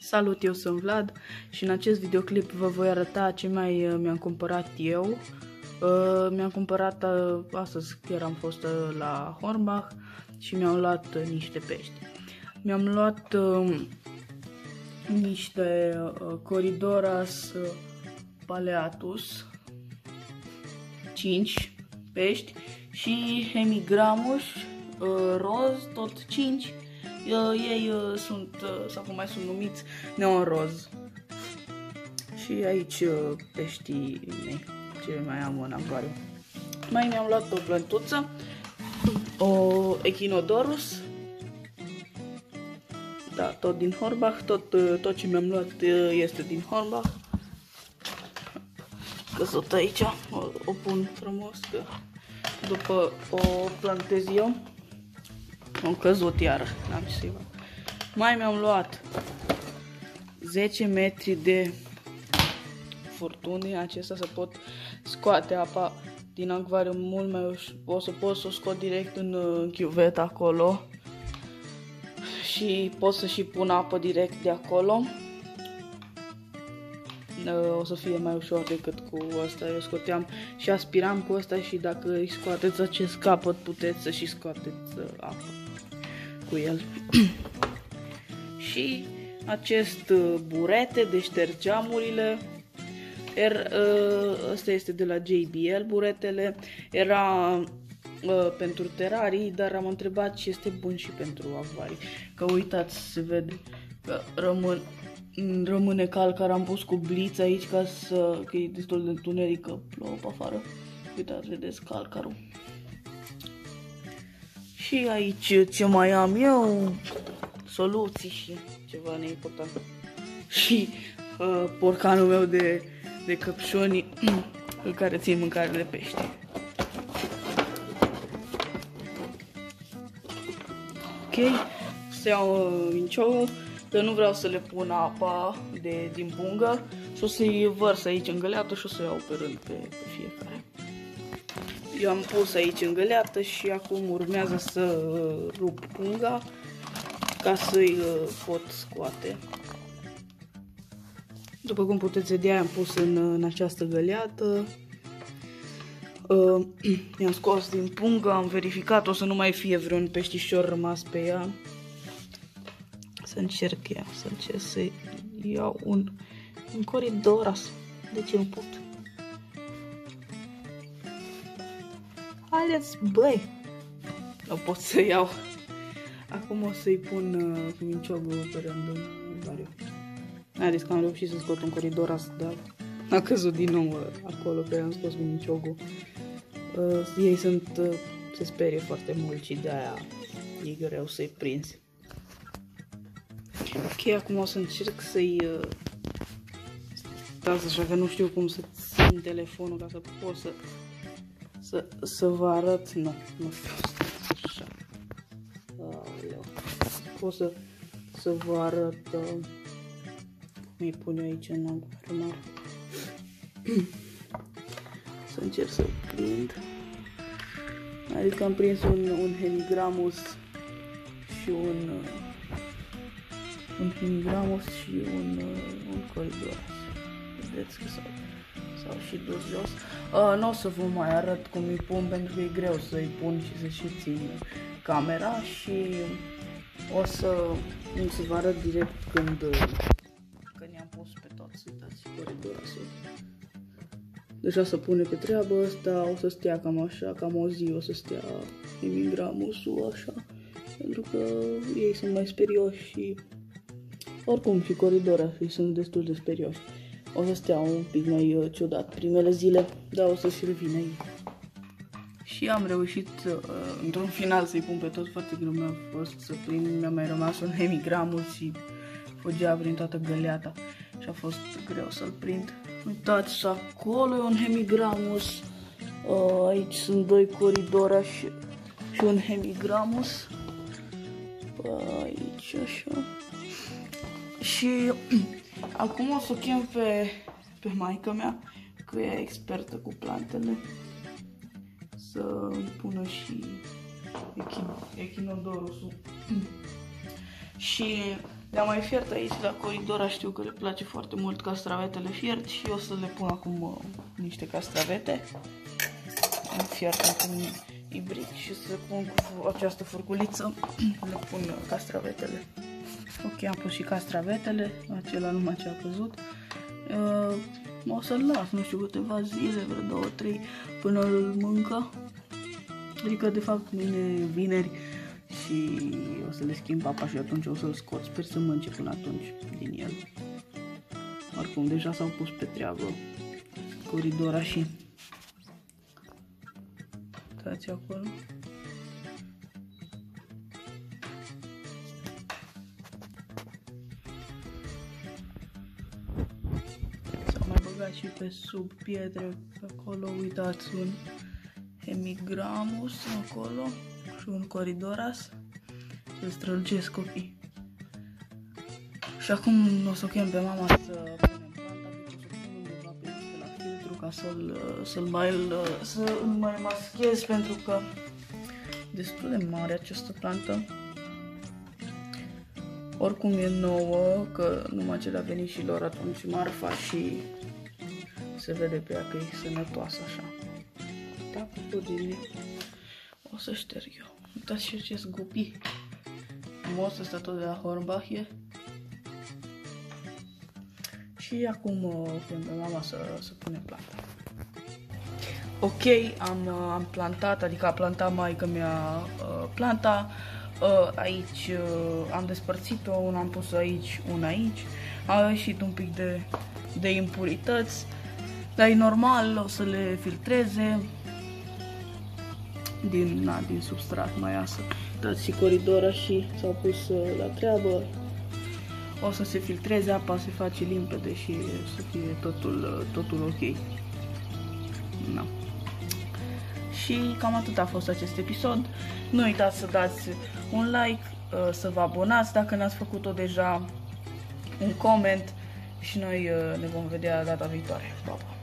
Salut, eu sunt Vlad și în acest videoclip vă voi arăta ce mai mi-am cumpărat eu. Mi-am cumpărat astăzi, chiar am fost la Hornbach și mi-am luat niște pești. Mi-am luat niște Corydoras paleatus, 5 pești și Hemigramus roz, tot 5. Ei sunt, sau cum mai sunt numiți, neon roz. Și aici peștii mei, ce mai am în acvariu. Mai mi-am luat o plântuță, o Echinodorus. Da, tot din Hornbach, tot ce mi-am luat este din Hornbach. Căzut aici, o pun frumos, că după o plantez eu. Am căzut iară, n-am ce să-i fac. Mai mi-am luat 10 metri de furtuni, acesta să pot scoate apa din acvariu mult mai ușor, pot să o scot direct în chiuvetă acolo și pot să și pun apă direct de acolo. O să fie mai ușor decât cu asta. Eu scoteam și aspiram cu asta și dacă îi scoateți acest capăt puteți să și scoateți apă cu el. Și acest burete de șterg geamurile. Ăsta este de la JBL, buretele. Era pentru terarii, dar am întrebat și este bun și pentru acvarii. Că uitați, se vede că rămâne calcar. Am pus cu bliț aici că e destul de întuneric, că plouă pe afară. Uitați, vedeți calcarul. Și aici ce mai am eu, soluții și ceva neimportant. Și porcanul meu de căpșuni în care țin mâncare de pește. Ok, să iau minciogul, că nu vreau să le pun apa din pungă și o să-i vărs aici în găleată și o să iau pe rând pe fiecare. Eu am pus aici în găleată și acum urmează să rup punga ca să-i pot scoate. După cum puteți vedea, am pus în această găleată. I-am scos din pungă, am verificat, o să nu mai fie vreun peștișor rămas pe ea. Să încerc să iau un Corydoras. De ce nu pot? Haideți, băi! Nu pot să iau. Acum o să-i pun cu minciogul pe rând în acvariu. Haideți că am reușit să scot un Corydoras, dar a căzut din nou acolo, că am scos cu minciogul. Ei se sperie foarte mult și de-aia e greu să-i prinzi. Ok, acum o să încerc să-i... Stați așa că nu știu cum să țin telefonul ca să pot să vă arăt. Nu știu, așa. Pot să vă arăt cum îi pun eu aici în acvariu mare. Să încerc să prind. Adică am prins un Hemigramus și un Hemigramus și un Corydoras. Vedeți că s-au și dus jos. Nu o să vă mai arăt cum îi pun, pentru că e greu să-i pun și să și țin camera și o să vă arăt direct când i-am pus pe toți. Uitați, Corydorasul. Deja se pune pe treabă, ăsta o să stea cam așa, cam o zi o să stea Hemigramusul așa, pentru că ei sunt mai sperioși și oricum și Corydorasul sunt destul de sperioși. O să stea un pic mai ciudat primele zile, dar o să și revină ei. Și am reușit într-un final să-i pun pe toți, foarte greu mi-a fost să prind, mi-a mai rămas un Hemigramus și fugea prin toată găleata și a fost greu să-l prind. Uitați, acolo e un Hemigramus, aici sunt 2 Corydoras și un Hemigramus, aici așa. Și acum o să o chem pe maică mea, că e expertă cu plantele, să îi pună și Echinodorusul. Și Le-am mai fiert aici la Coridora, știu că le place foarte mult castravetele fiert și o să le pun acum niște castravete. Am fiert acum ibric și să pun cu această furculiță, le pun castravetele. Ok, am pus și castravetele, acela numai ce a căzut. O să-l las, nu știu, câteva zile, vreo 2-3, până îl mâncă. Adică, de fapt, mâine vineri și o să le schimb apa și atunci o să-l scot. Sper să mănânce până atunci din el. Oricum, deja s-au pus pe treabă Coridora și... Uitați acolo. S-au mai băgat și pe sub pietre, pe acolo, uitați, un Hemigramus acolo și un Coridoras. Se strălucesc copii. Și acum o să o chem pe mama să punem planta, pentru să pun undeva pe la filtru ca să-l mai maschez, pentru că destul de mare această plantă. Oricum e nouă, că numai ce le-a venit și lor atunci marfa și se vede pe ea că e sănătoasă așa. Da, copodile. O să șterg eu. Uitați și acest gupi. Frumos, ăsta tot de la Hornbach. Și acum chem pe mama să punem planta. Ok, am plantat, adică a plantat maică mea planta. Aici am despărțit-o, una am pus aici, una aici. A ieșit un pic de impurități, dar e normal, o să le filtreze din substrat mai iasă. Dați și Coridora și s-au pus la treabă. O să se filtreze, apa se face limpede și să fie totul ok. No. Și cam atât a fost acest episod. Nu uitați să dați un like, să vă abonați dacă n-ați făcut-o deja, un coment și noi ne vom vedea data viitoare. Pa, pa!